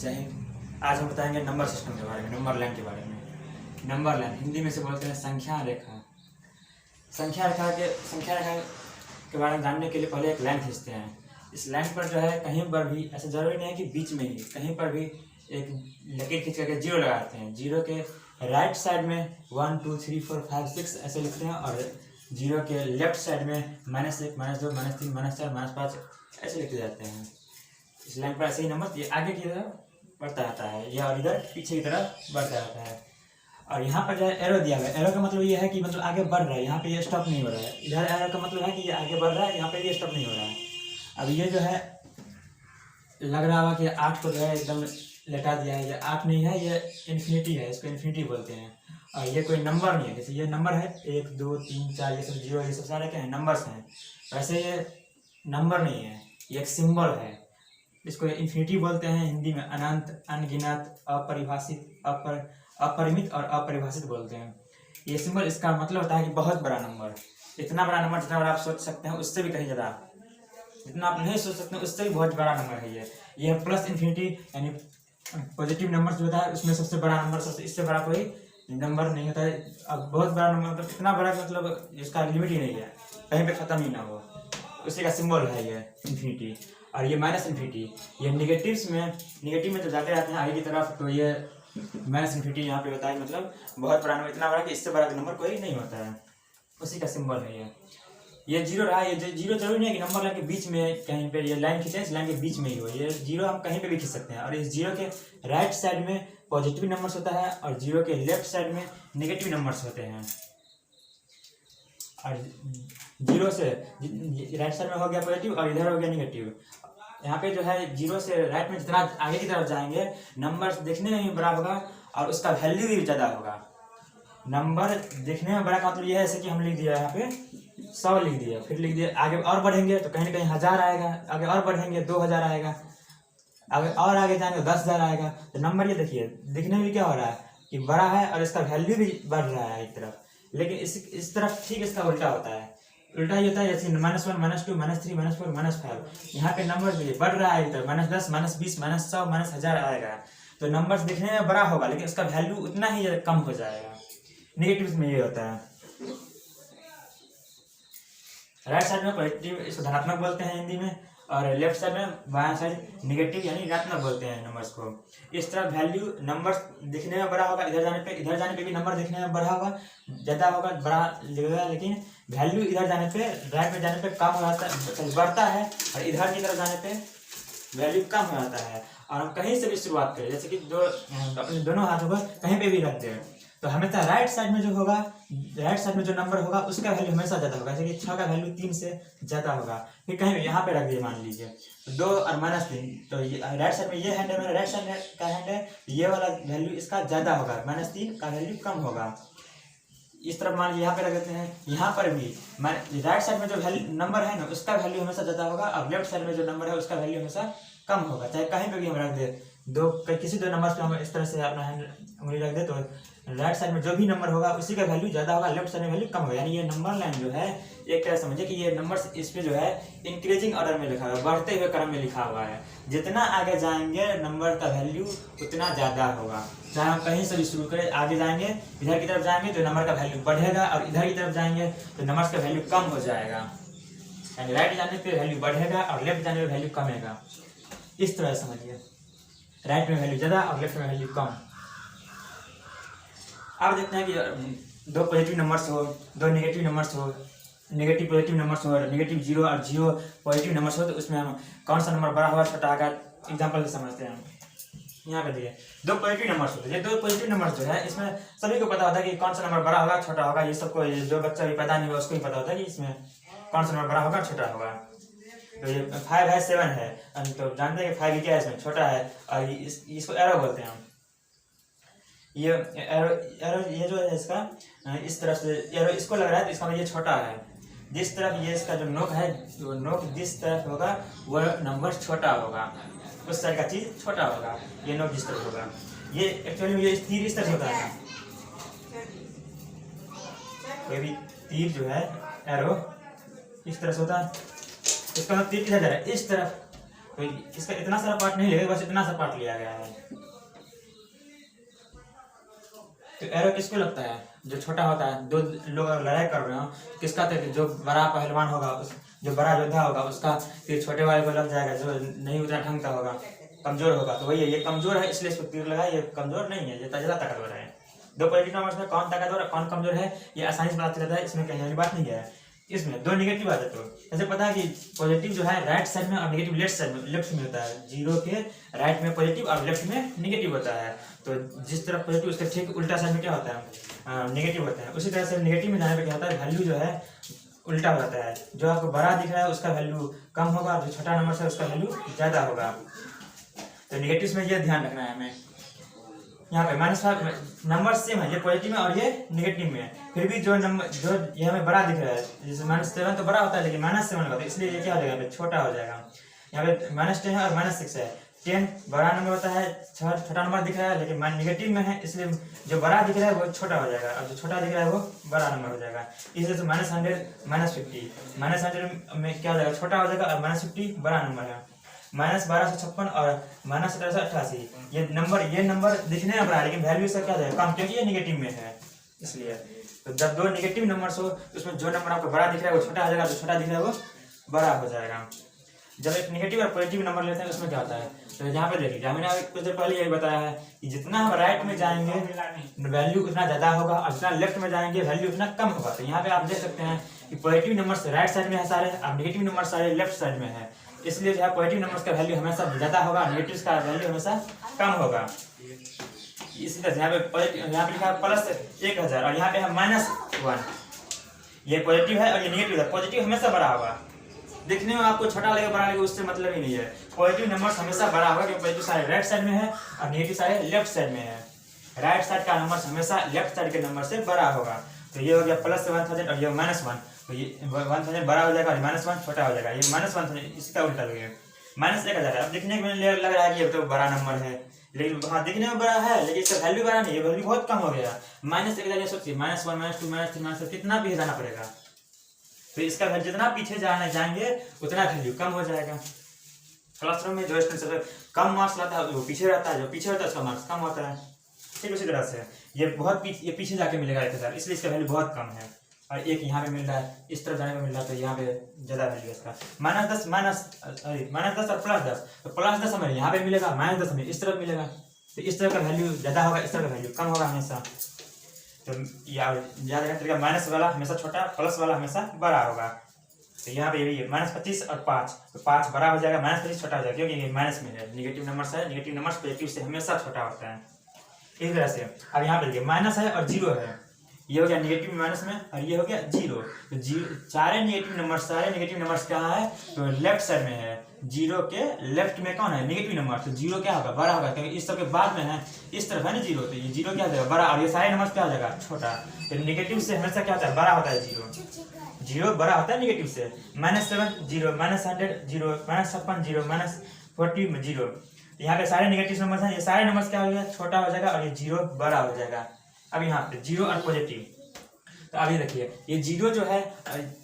जय हिंद। आज हम बताएंगे नंबर सिस्टम के बारे में, नंबर लाइन के बारे में। नंबर लाइन हिंदी में से बोलते हैं संख्या रेखा। संख्या रेखा के बारे में जानने के लिए पहले एक लाइन खींचते हैं। इस लाइन पर जो है कहीं पर भी ऐसा जरूरी नहीं है कि बीच में ही, कहीं पर भी एक लकीर खींच करके जीरो लगाते हैं। जीरो के राइट साइड में 1 2 3 4 5 6 ऐसे लिखते हैं और जीरो के लेफ्ट साइड में -1 -2 -3 -4 -5 ऐसे लिखे जाते हैं। इस लाइन पर ऐसे ही नंबर ये आगे की तरफ बढ़ता रहता है, या और इधर पीछे की तरफ बढ़ता रहता है। और यहाँ पर जो है एरो दिया हुआ है। एरो का मतलब ये है कि मतलब आगे बढ़ रहा है, यहाँ पे ये स्टॉप नहीं हो रहा है। इधर एरो का मतलब है कि ये आगे बढ़ रहा है, यहाँ पे ये स्टॉप नहीं हो रहा है। अब ये जो है लग रहा होगा कि 8 को जो है एकदम लेटा दिया है। ये 8 नहीं है, ये इन्फिनिटी है, इसको इन्फिनिटी बोलते हैं। और ये कोई नंबर नहीं है। जैसे ये नंबर है 1 2 3 4, ये सब जीरो, ये सब सारे क्या है, नंबर्स हैं। वैसे ये नंबर नहीं है, ये एक सिंबल है। इसको इन्फिनिटी बोलते हैं हिंदी में। अनंत, अनगिनत, अपरिभाषित, अपरिमित और अपरिभाषित बोलते हैं। ये सिंबल, इसका मतलब होता है कि बहुत बड़ा नंबर। इतना बड़ा नंबर जितना बड़ा आप सोच सकते हैं उससे भी कहीं ज़्यादा, जितना आप नहीं सोच सकते हैं उससे भी बहुत बड़ा नंबर है ये प्लस इन्फिनिटी यानी पॉजिटिव नंबर जो होता है उसमें सबसे बड़ा नंबर, सबसे इससे बड़ा कोई नंबर नहीं होता है। अब बहुत बड़ा नंबर मतलब इतना बड़ा मतलब इसका लिमिट ही नहीं है, कहीं पे ख़त्म ही ना हो, उसी का सिंबल है ये इन्फिनिटी। और ये माइनस इन्फिनिटी, ये निगेटिव में जब जाते रहते हैं आगे की तरफ, तो ये माइनस इन्फिनिटी यहाँ पे होता है। मतलब बहुत बड़ा नंबर, इतना बड़ा कि इससे बड़ा नंबर कोई नहीं होता है, उसी का सिंबल है ये जीरो रहा। ये जीरो जरूरी नहीं है कि नंबर लाइन के बीच में कहीं पे ये लाइन खींचे, इस लाइन के बीच में ही हो। ये जीरो हम कहीं पे भी खींच सकते हैं। और इस जीरो के राइट साइड में पॉजिटिव नंबर्स होता है और जीरो के लेफ्ट साइड में नेगेटिव नंबर्स होते हैं। और जीरो से राइट साइड में हो गया पॉजिटिव और इधर हो गया नेगेटिव। यहाँ पे जो है जीरो से राइट में जितना आगे की तरफ जाएंगे नंबर देखने में भी बड़ा होगा और उसका वैल्यू भी ज़्यादा होगा। नंबर देखने में बड़ा का मतलब ये है, जैसे कि हम लिख दिया यहाँ पे 100 लिख दिया, फिर लिख दिया, आगे और बढ़ेंगे तो कहीं ना कहीं 1000 आएगा, आगे और बढ़ेंगे 2000 आएगा, आगे और आगे जाएंगे तो 10,000 आएगा। तो नंबर ये देखिए दिखने में क्या हो रहा है कि बड़ा है और इसका वैल्यू भी बढ़ रहा है एक तरफ। लेकिन इस तरफ ठीक इसका उल्टा होता है। उल्टा ये होता है जैसे -1 -2 -3 -4 -5। यहाँ पे नंबर जो बढ़ रहा है इधर -10 -20 -100 -1000 आएगा। तो नंबर दिखने में बड़ा होगा लेकिन उसका वैल्यू उतना ही कम हो जाएगा। नेगेटिव में ये होता है। राइट साइड में पॉजिटिव, इसको धनात्मक बोलते हैं हिंदी में, और लेफ्ट साइड में बायां साइड निगेटिव यानी ऋणात्मक बोलते हैं नंबर्स को। इस तरह वैल्यू नंबर्स दिखने में बड़ा होगा, इधर जाने पे भी नंबर दिखने में बड़ा होगा, ज़्यादा होगा, बड़ा लगेगा। लेकिन वैल्यू इधर जाने पे, राइट में जाने पे कम हो जाता है, बढ़ता है, और इधर की तरफ जाने पे वैल्यू कम हो जाता है। और हम कहीं से भी शुरुआत करें, जैसे कि अपने दोनों हाथों को कहीं पे भी रख दें, तो हमेशा राइट साइड में जो होगा, राइट साइड में जो नंबर होगा उसका वैल्यू हमेशा ज़्यादा होगा। जैसे कि 6 का वैल्यू 3 से ज़्यादा होगा। फिर कहीं यहाँ पे रख दिए, मान लीजिए 2 और -3, तो राइट साइड में ये हैंड है, मेरा राइट साइड का हैंड है, ये वाला वैल्यू इसका ज़्यादा होगा, -3 का वैल्यू कम होगा। इस तरफ मान लीजिए यहाँ पे रख देते हैं, यहाँ पर भी राइट साइड में जो वैल्यू नंबर है ना उसका वैल्यू हमेशा ज़्यादा होगा, और लेफ्ट साइड में जो नंबर है उसका वैल्यू हमेशा कम होगा। चाहे कहीं पे भी हम रख दे, किसी दो नंबर पे हम इस तरह से अपना हैंड उंगली रख दे, तो राइट साइड में जो भी नंबर होगा उसी का वैल्यू ज़्यादा होगा, लेफ्ट साइड में वैल्यू कम होगा। यानी ये नंबर लाइन जो है एक तरह समझिए कि ये नंबर इस पे जो है इंक्रीजिंग ऑर्डर में लिखा हुआ है, बढ़ते हुए क्रम में लिखा हुआ है। जितना आगे जाएंगे नंबर का वैल्यू उतना ज़्यादा होगा। चाहे हम कहीं से भी शुरू करें, आगे जाएंगे, इधर की तरफ जाएंगे तो नंबर का वैल्यू बढ़ेगा, और इधर की तरफ जाएंगे तो नंबर का वैल्यू कम हो जाएगा। यानी राइट जाने पे वैल्यू बढ़ेगा और लेफ्ट जाने पे वैल्यू कमेगा। इस तरह समझिए, राइट में वैल्यू ज़्यादा और लेफ्ट में वैल्यू कम। आप देखते हैं कि 2 पॉजिटिव नंबर्स हो, 2 नेगेटिव नंबर्स हो, नेगेटिव पॉजिटिव नंबर्स हो, नेगेटिव जीरो और जीरो पॉजिटिव नंबर्स हो, तो उसमें हम कौन सा नंबर बड़ा होगा छोटा होगा एग्जाम्पल से समझते हैं। यहाँ पे देखिए 2 पॉजिटिव नंबर्स होते हैं। ये 2 पॉजिटिव नंबर्स जो है इसमें सभी को पता होता है कि कौन सा नंबर बड़ा होगा छोटा होगा। ये सबको, जो बच्चा भी पैदा नहीं हुआ उसको ही पता होता है कि इसमें कौन सा नंबर बड़ा होगा छोटा होगा। तो ये 5 है, 7 है, तो जानते हैं कि 5 क्या है, इसमें छोटा है, और इसको एरो बोलते हैं हम। ये एरो ये जो है इसका इस तरफ से एरो इसको लग रहा है तो इसका ये छोटा है। जिस तरफ ये इसका जो नोक है, वो नोक जिस तरफ होगा वो नंबर छोटा होगा, उस साइड का चीज छोटा होगा। ये नोक जिस तरफ होगा, ये एक्चुअली में ये तीर इस तरफ होता है। कोई भी तीर जो है एरो इस तरह से होता है, इसका तीर किधर जा रहा है, इस तरफ। तो इसका इतना सारा पार्ट नहीं लिया, बस इतना सा पार्ट लिया गया है। तो एरो किसको लगता है? जो छोटा होता है। दो लोग अगर लड़ाई कर रहे हो किसका तो जो बड़ा पहलवान होगा जो बड़ा योद्धा होगा उसका तीर छोटे वाले को लग जाएगा, जो नहीं उतना ढंग का होगा, कमजोर होगा। तो वही है, ये कमजोर है इसलिए इसको तीर लगा, ये कमजोर नहीं है, ये ज्यादा ताकतवर है। दो पॉजिटिव नंबर्स में कौन ताकतवर है कौन कमजोर है ये आसानी से पता चलता है, इसमें कहने वाली बात नहीं है। इसमें दो निगेटिव आ जाते हो, जैसे पता है कि पॉजिटिव जो है राइट साइड में और निगेटिव लेफ्ट में होता है। जीरो के राइट में पॉजिटिव और लेफ्ट में निगेटिव होता है। तो जिस तरफ पॉजिटिव उसके ठीक उल्टा साइड में क्या होता है? निगेटिव होता है। उसी तरह से निगेटिव में जाने पर क्या होता है? वैल्यू जो है उल्टा हो जाता है। जो आपको बड़ा दिख रहा है उसका वैल्यू कम होगा, जो छोटा नंबर है उसका वैल्यू ज्यादा होगा। तो निगेटिव में ये ध्यान रखना है हमें। यहाँ पे -5 नंबर सेम है, ये पॉजिटिव में और ये निगेटिव में है, फिर भी जो नंबर जो ये हमें बड़ा दिख रहा है, जैसे -7 तो बड़ा होता है लेकिन -7 होता है, इसलिए ये क्या हो जाएगा? यहाँ पे छोटा हो जाएगा। यहाँ पे -10 है और -6 है। 10 बड़ा नंबर होता है, छोटा नंबर दिख रहा है लेकिन निगेटिव में है, इसलिए जो बड़ा दिख रहा है वो छोटा हो जाएगा और जो छोटा दिख रहा है वो बड़ा नंबर हो जाएगा। इसलिए -100 -50 -100 में क्या हो जाएगा? छोटा हो जाएगा और -50 बड़ा नंबर है। -1256 और -1788 ये नंबर दिखने में बड़ा है लेकिन वैल्यू इसका क्या जाएगा? कम, क्योंकि ये निगेटिव में है इसलिए। तो जब दो निगेटिव नंबर्स हो तो उसमें जो नंबर आपको बड़ा दिख रहा है वो छोटा हो जाएगा, जो छोटा दिख रहा है वो बड़ा हो जाएगा। जब एक निगेटिव और पॉजिटिव नंबर लेते हैं उसमें क्या होता है? तो यहाँ पे देखिए, मैंने कुछ देर पहले यही बताया है कि जितना हम राइट में जाएंगे वैल्यू उतना ज्यादा होगा और जितना लेफ्ट में जाएंगे वैल्यू उतना कम होगा। तो यहाँ पे आप देख सकते हैं कि पॉजिटिव नंबर राइट साइड में है सारे और निगेटिव नंबर सारे लेफ्ट साइड में है, इसलिए जो है पॉजिटिव नंबर्स का वैल्यू हमेशा ज्यादा होगा, नेगेटिव का वैल्यू हमेशा कम होगा। इसी तरह यहाँ पे लिखा है +1000 और यहाँ पे है -1। ये पॉजिटिव है और ये निगेटिव है। पॉजिटिव हमेशा बड़ा होगा, दिखने में आपको छोटा लगेगा बड़ा लगेगा उससे मतलब ही नहीं है। पॉजिटिव नंबर्स हमेशा बड़ा होगा क्योंकि पॉजिटिव सारे राइट साइड में है और निगेटिव सारे लेफ्ट साइड में है। राइट साइड का नंबर हमेशा लेफ्ट साइड के नंबर से बड़ा होगा। तो ये हो गया +1000 और ये -1, तो ये 1000 बड़ा हो जाएगा और -1 छोटा हो जाएगा। ये -1000 इसका उल्टा लगेगा -1000। अब दिखने में लग रहा है कि ये तो बड़ा नंबर है, लेकिन हाँ दिखने में बड़ा है लेकिन इसका वैल्यू बड़ा नहीं है, वैल्यू बहुत कम हो गया। -1000 सोचिए, -1 -2 -3 -4 कितना भी जाना पड़ेगा, तो इसका वैल्यू जितना पीछे जाएंगे उतना वैल्यू कम हो जाएगा। क्लासरूम में जो स्टूडेंट कम मार्क्स लाता है वो पीछे रहता है, जो पीछे रहता है उसका मार्क्स कम होता है। ठीक उसी तरह से ये बहुत ये पीछे जाके मिलेगा 1000, इसलिए इसका वैल्यू बहुत कम है। और एक यहाँ पे मिल रहा है, इस तरफ जाने में मिल रहा है तो यहाँ पे ज्यादा वैल्यू है इसका। -10 -10 और +10, तो +10 हमें यहाँ पे मिलेगा, -10 हमें इस तरफ मिलेगा, तो इस तरह का वैल्यू ज्यादा होगा, इस तरह का वैल्यू कम होगा हमेशा। तो याद रखिएगा, माइनस वाला हमेशा छोटा, प्लस वाला हमेशा बड़ा होगा। तो यहाँ पे यही है -25 और 5, तो 5 बड़ा हो जाएगा, -25 छोटा हो जाएगा क्योंकि ये माइनस में है, निगेटिव नंबर्स है, निगेटिव नंबर्स पॉजिटिव से हमेशा छोटा होता है। इस तरह से अब यहाँ पे देखिए माइनस है और 0 है, ये हो गया निगेटिव माइनस में और ये हो गया 0। तो सारे निगेटिव नंबर्स कहाँ है? तो लेफ्ट साइड में है। 0 के लेफ्ट में कौन है? Negative number. तो 0 क्या होगा? बड़ा होगा क्योंकि इस सब के बाद में है, इस तरफ है ना 0, तो ये 0 क्या हो जाएगा? बड़ा। और ये सारे नंबर क्या हो जाएगा? छोटा। तो निगेटिव से हमेशा क्या होता है? बड़ा होता है 0 बड़ा होता है निगेटिव से। -7 0, -100 0, -56 0, -40 0। यहाँ पे सारे निगेटिव नंबर्स हैं, ये सारे नंबर्स क्या हो गया? छोटा हो जाएगा और ये 0 बड़ा हो जाएगा। अब यहाँ पे 0 और पॉजिटिव, तो अभी देखिए ये 0 जो है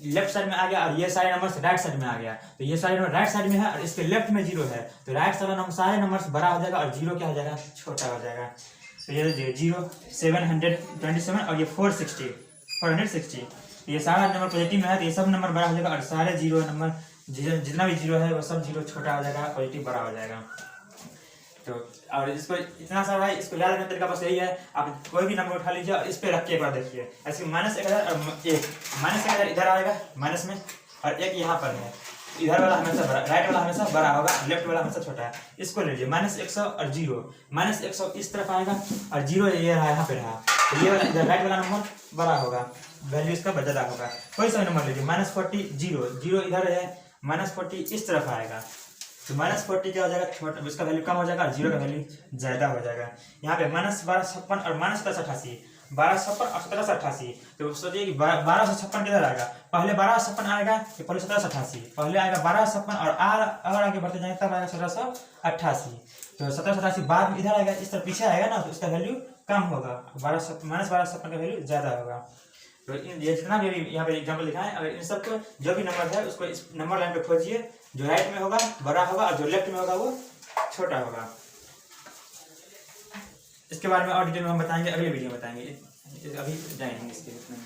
लेफ्ट साइड में आ गया और ये सारे नंबर्स राइट साइड में आ गया, तो ये सारे नंबर राइट साइड में है और इसके लेफ्ट में 0 है, तो राइट साइड नंबर सारे नंबर्स बड़ा हो जाएगा और 0 क्या हो जाएगा? छोटा हो जाएगा। तो ये 0 727 और ये 460, ये सारा नंबर पॉजिटिव में है, तो ये सब नंबर बड़ा हो जाएगा और सारे 0 नंबर जितना भी 0 है वो सब 0 छोटा हो जाएगा, पॉजिटिव बड़ा हो जाएगा। तो और इसको इतना सारा है, इसको याद रखने का तरीका बस यही है, आप कोई भी नंबर उठा लीजिए और इस पे रख के एक बार देखिए। ऐसे -1000 और 1, -1000 इधर आएगा माइनस में और 1 यहाँ पर है, इधर वाला हमेशा बड़ा, राइट वाला हमेशा बड़ा होगा, लेफ्ट वाला हमेशा छोटा है। इसको ले लीजिए -100 और 0, -100 इस तरफ आएगा और 0 ये रहा यहाँ पे रहा, तो ये वाला इधर राइट वाला नंबर बड़ा होगा, वैल्यू इसका ज्यादा होगा। कोई सा नंबर लीजिए -40 0 इधर है, -40 इस तरफ आएगा, तो -40 क्या हो जाएगा? छोटा, इसका वैल्यू कम हो जाएगा और 0 का वैल्यू ज्यादा हो जाएगा। यहाँ पे -1256 और -1788, 1256 और 1788, तो सोचिए कि 1256 किधर आएगा? पहले 1256 आएगा कि पहले 1788? पहले आएगा 1256 और अगर आगे बढ़ते जाएंगे तब आएगा 1788, तो 1788 बाद में इधर आएगा, इस तरह पीछे आएगा ना, तो इसका वैल्यू कम होगा, -1256 का वैल्यू ज्यादा होगा। तो ये जितना भी यहाँ पे एग्जाम्पल लिखा है, अगर इन सबको जो भी नंबर है उसको इस नंबर लाइन पे खोजिए जो राइट में होगा बड़ा होगा और जो लेफ्ट में होगा वो छोटा होगा। इसके बारे में और डिटेल में हम बताएंगे, अगले वीडियो में बताएंगे, अभी जाएंगे इसके उसमें।